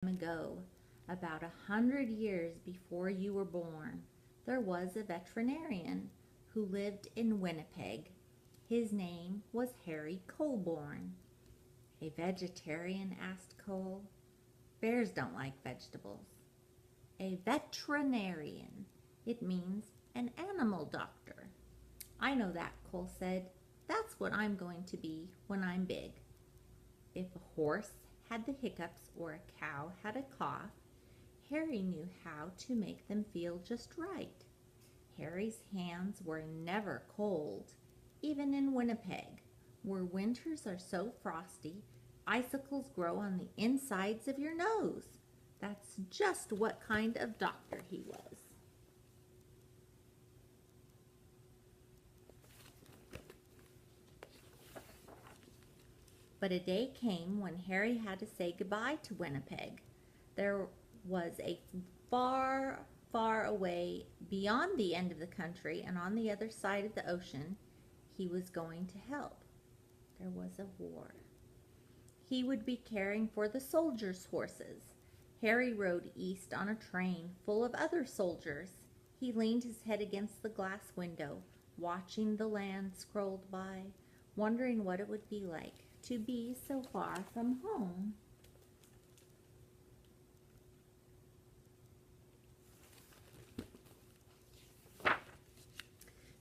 Ago, about 100 years before you were born, there was a veterinarian who lived in Winnipeg. His name was Harry Colborne. A vegetarian? Asked Cole. Bears don't like vegetables. A veterinarian. It means an animal doctor. I know that, Cole said. That's what I'm going to be when I'm big. If a horse had the hiccups or a cow had a cough, Harry knew how to make them feel just right. Harry's hands were never cold, even in Winnipeg, where winters are so frosty, icicles grow on the insides of your nose. That's just what kind of doctor he was. But a day came when Harry had to say goodbye to Winnipeg. There was a far, far away, beyond the end of the country and on the other side of the ocean, he was going to help. There was a war. He would be caring for the soldiers' horses. Harry rode east on a train full of other soldiers. He leaned his head against the glass window, watching the land scroll by, wondering what it would be like to be so far from home.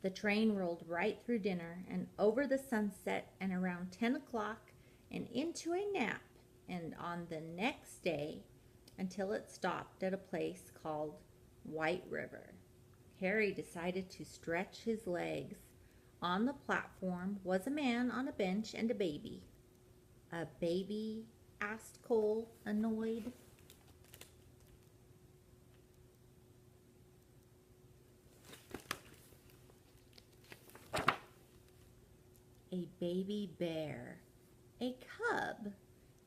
The train rolled right through dinner and over the sunset and around 10 o'clock and into a nap and on the next day until it stopped at a place called White River. Harry decided to stretch his legs. On the platform was a man on a bench and a baby. A baby? Asked Cole, annoyed. A baby bear. A cub.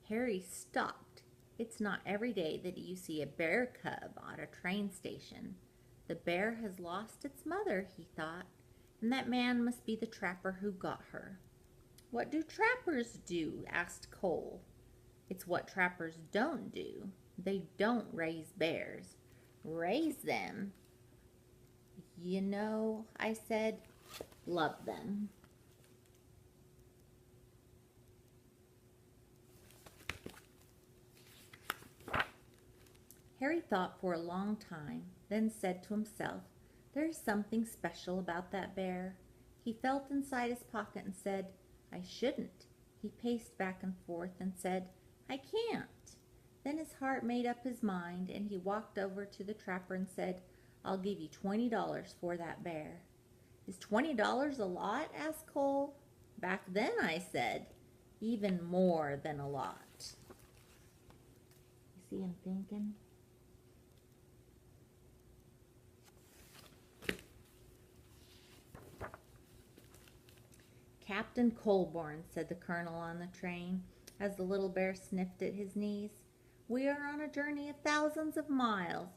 Harry stopped. It's not every day that you see a bear cub at a train station. The bear has lost its mother, he thought, and that man must be the trapper who got her. What do trappers do? Asked Cole. It's what trappers don't do. They don't raise bears. Raise them? You know, I said, love them. Harry thought for a long time, then said to himself, there is something special about that bear. He felt inside his pocket and said, I shouldn't. He paced back and forth and said, I can't. Then his heart made up his mind, and he walked over to the trapper and said, I'll give you $20 for that bear. Is $20 a lot? Asked Cole. Back then, I said, even more than a lot. You see him thinking? Captain Colborne, said the colonel on the train, as the little bear sniffed at his knees. We are on a journey of thousands of miles,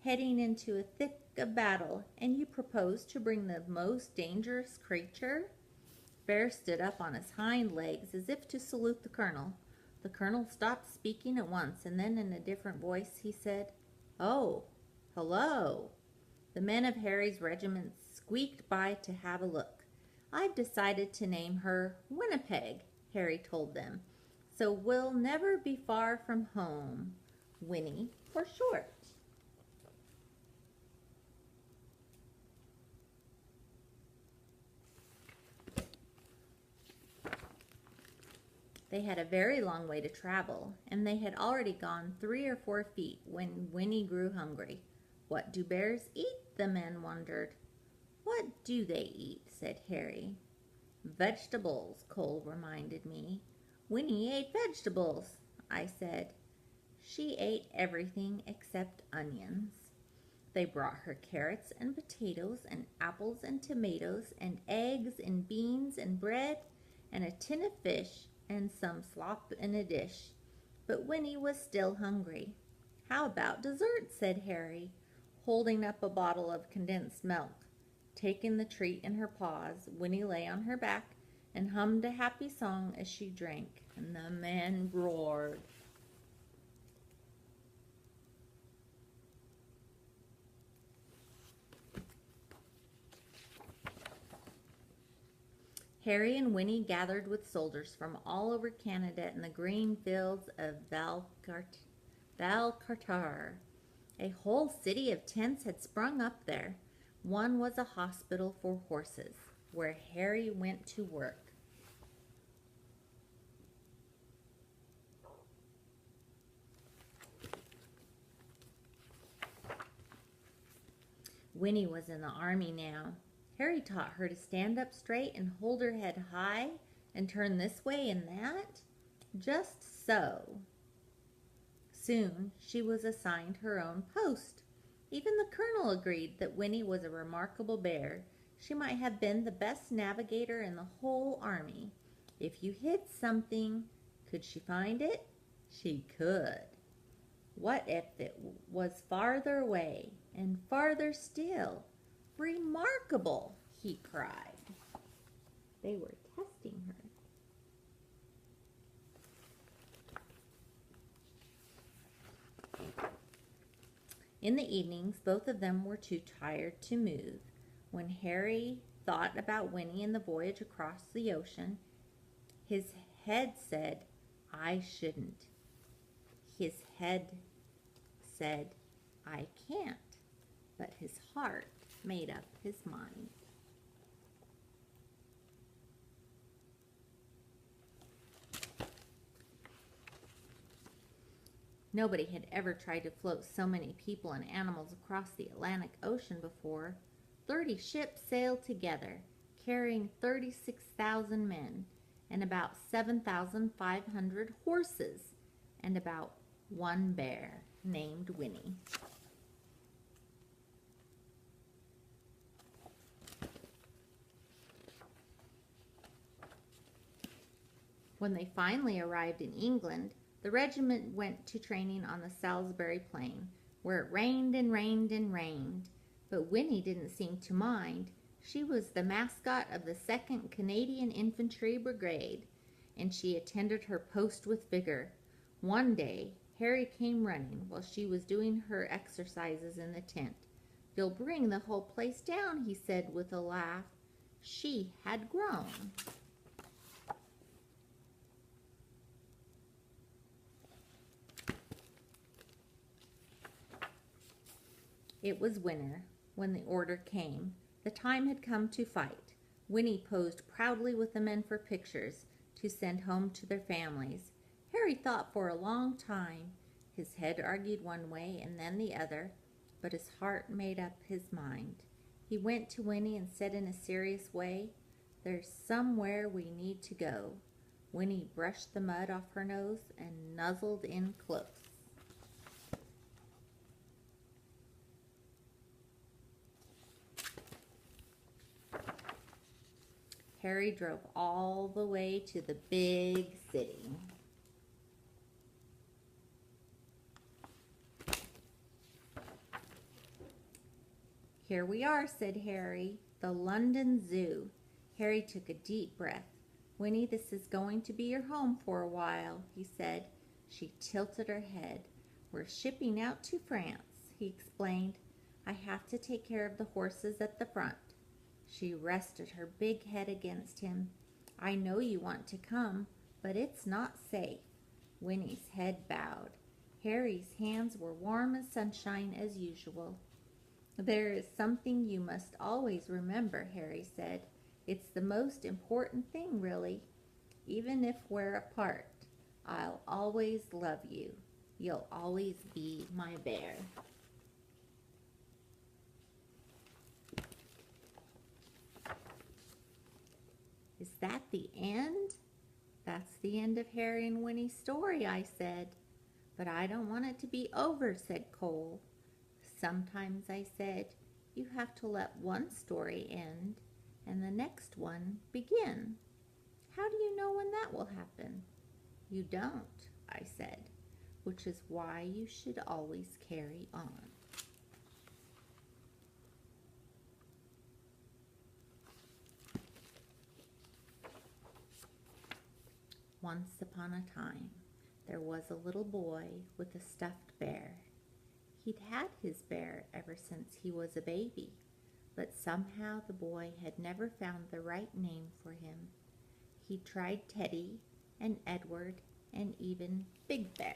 heading into a thick of battle, and you propose to bring the most dangerous creature? Bear stood up on his hind legs as if to salute the colonel. The colonel stopped speaking at once, and then in a different voice he said, Oh, hello. The men of Harry's regiment squeaked by to have a look. I've decided to name her Winnipeg, Harry told them, so we'll never be far from home. Winnie for short. They had a very long way to travel, and they had already gone 3 or 4 feet when Winnie grew hungry. What do bears eat? The men wondered. What do they eat? Said Harry. Vegetables, Cole reminded me. Winnie ate vegetables, I said. She ate everything except onions. They brought her carrots and potatoes and apples and tomatoes and eggs and beans and bread and a tin of fish and some slop in a dish. But Winnie was still hungry. How about dessert? Said Harry, holding up a bottle of condensed milk. Taking the treat in her paws, Winnie lay on her back and hummed a happy song as she drank, and the men roared. Harry and Winnie gathered with soldiers from all over Canada in the green fields of Valcartar. A whole city of tents had sprung up there. One was a hospital for horses, where Harry went to work. Winnie was in the army now. Harry taught her to stand up straight and hold her head high and turn this way and that. Just so. Soon she was assigned her own post. Even the colonel agreed that Winnie was a remarkable bear. She might have been the best navigator in the whole army. If you hid something, could she find it? She could. What if it was farther away and farther still? Remarkable, he cried. They were testing her. In the evenings, both of them were too tired to move. When Harry thought about Winnie and the voyage across the ocean, his head said, I shouldn't. His head said, I can't. But his heart made up his mind. Nobody had ever tried to float so many people and animals across the Atlantic Ocean before. 30 ships sailed together, carrying 36,000 men, and about 7,500 horses, and about one bear named Winnie. When they finally arrived in England, the regiment went to training on the Salisbury Plain, where it rained and rained and rained. But Winnie didn't seem to mind. She was the mascot of the 2nd Canadian Infantry Brigade, and she attended her post with vigor. One day, Harry came running while she was doing her exercises in the tent. You'll bring the whole place down, he said with a laugh. She had grown. It was winter when the order came. The time had come to fight. Winnie posed proudly with the men for pictures to send home to their families. Harry thought for a long time. His head argued one way and then the other, but his heart made up his mind. He went to Winnie and said in a serious way, There's somewhere we need to go. Winnie brushed the mud off her nose and nuzzled in close. Harry drove all the way to the big city. Here we are, said Harry, the London Zoo. Harry took a deep breath. Winnie, this is going to be your home for a while, he said. She tilted her head. We're shipping out to France, he explained. I have to take care of the horses at the front. She rested her big head against him. I know you want to come, but it's not safe. Winnie's head bowed. Harry's hands were warm as sunshine as usual. There is something you must always remember, Harry said. It's the most important thing, really. Even if we're apart, I'll always love you. You'll always be my bear. Is that the end? That's the end of Harry and Winnie's story, I said. But I don't want it to be over, said Cole. Sometimes, I said, you have to let one story end and the next one begin. How do you know when that will happen? You don't, I said, which is why you should always carry on. Once upon a time, there was a little boy with a stuffed bear. He'd had his bear ever since he was a baby, but somehow the boy had never found the right name for him. He tried Teddy and Edward and even Big Bear.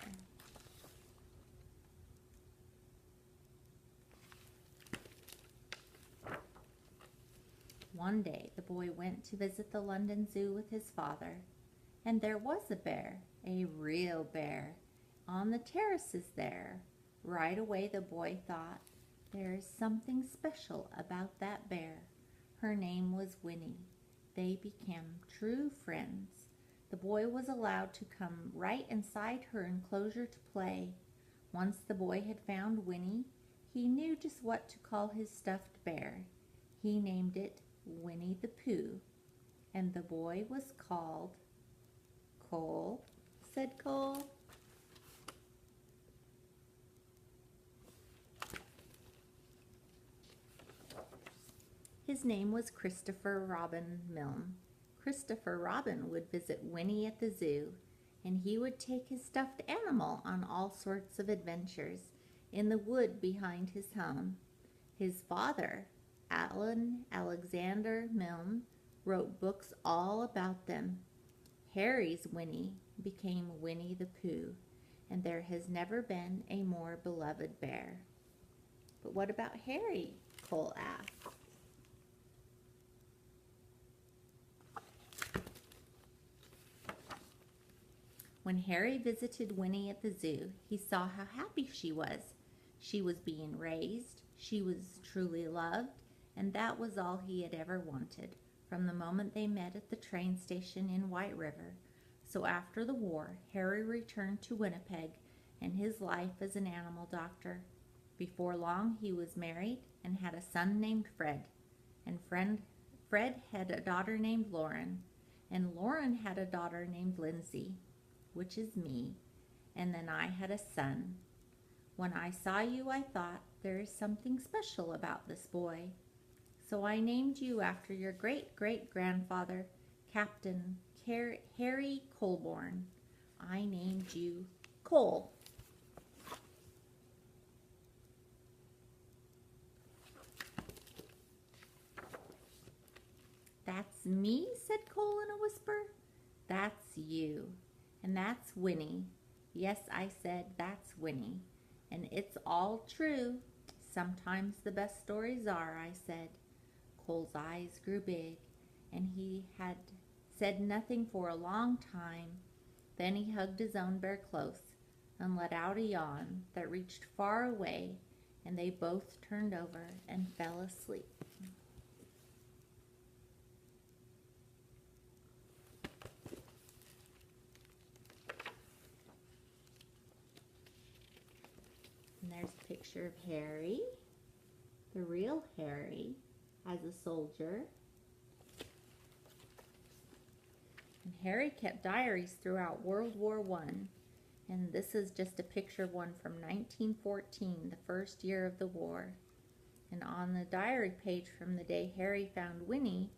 One day the boy went to visit the London Zoo with his father, and there was a bear, a real bear, on the terraces there. Right away the boy thought, there is something special about that bear. Her name was Winnie. They became true friends. The boy was allowed to come right inside her enclosure to play. Once the boy had found Winnie, he knew just what to call his stuffed bear. He named it Winnie the Pooh, and the boy was called Cole, said Cole. His name was Christopher Robin Milne. Christopher Robin would visit Winnie at the zoo, and he would take his stuffed animal on all sorts of adventures in the wood behind his home. His father, Alan Alexander Milne, wrote books all about them. Harry's Winnie became Winnie the Pooh, and there has never been a more beloved bear. But what about Harry? Cole asked. When Harry visited Winnie at the zoo, he saw how happy she was. She was being raised, she was truly loved, and that was all he had ever wanted from the moment they met at the train station in White River. So after the war, Harry returned to Winnipeg and his life as an animal doctor. Before long, he was married and had a son named Fred. And Fred had a daughter named Lauren. And Lauren had a daughter named Lindsay, which is me. And then I had a son. When I saw you, I thought, there is something special about this boy. So I named you after your great-great-grandfather, Captain Harry Colborne. I named you Cole. That's me, said Cole in a whisper. That's you. And that's Winnie. Yes, I said, that's Winnie. And it's all true. Sometimes the best stories are, I said. Cole's eyes grew big, and he had said nothing for a long time. Then he hugged his own bear close and let out a yawn that reached far away, and they both turned over and fell asleep. And there's a picture of Harry, the real Harry, as a soldier. And Harry kept diaries throughout World War I. And this is just a picture of one from 1914, the first year of the war. And on the diary page from the day Harry found Winnie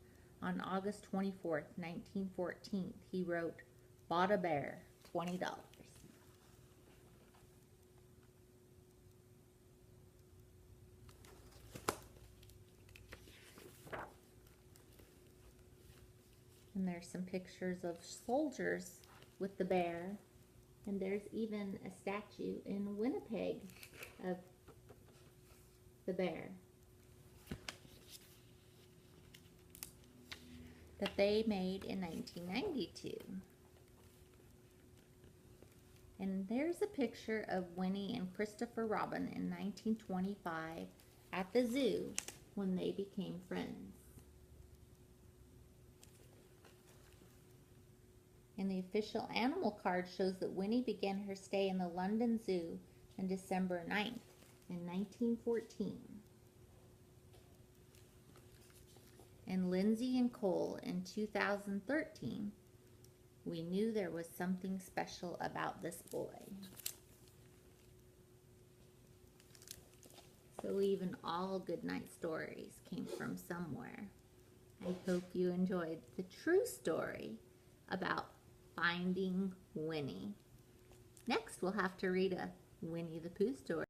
on August 24th, 1914, he wrote, "Bought a bear, $20. And there's some pictures of soldiers with the bear. And there's even a statue in Winnipeg of the bear that they made in 1992. And there's a picture of Winnie and Christopher Robin in 1925 at the zoo when they became friends. And the official animal card shows that Winnie began her stay in the London Zoo on December 9th in 1914. And Lindsay and Cole in 2013, we knew there was something special about this boy. So even all good night stories came from somewhere. I hope you enjoyed the true story about finding Winnie. Next, we'll have to read a Winnie the Pooh story.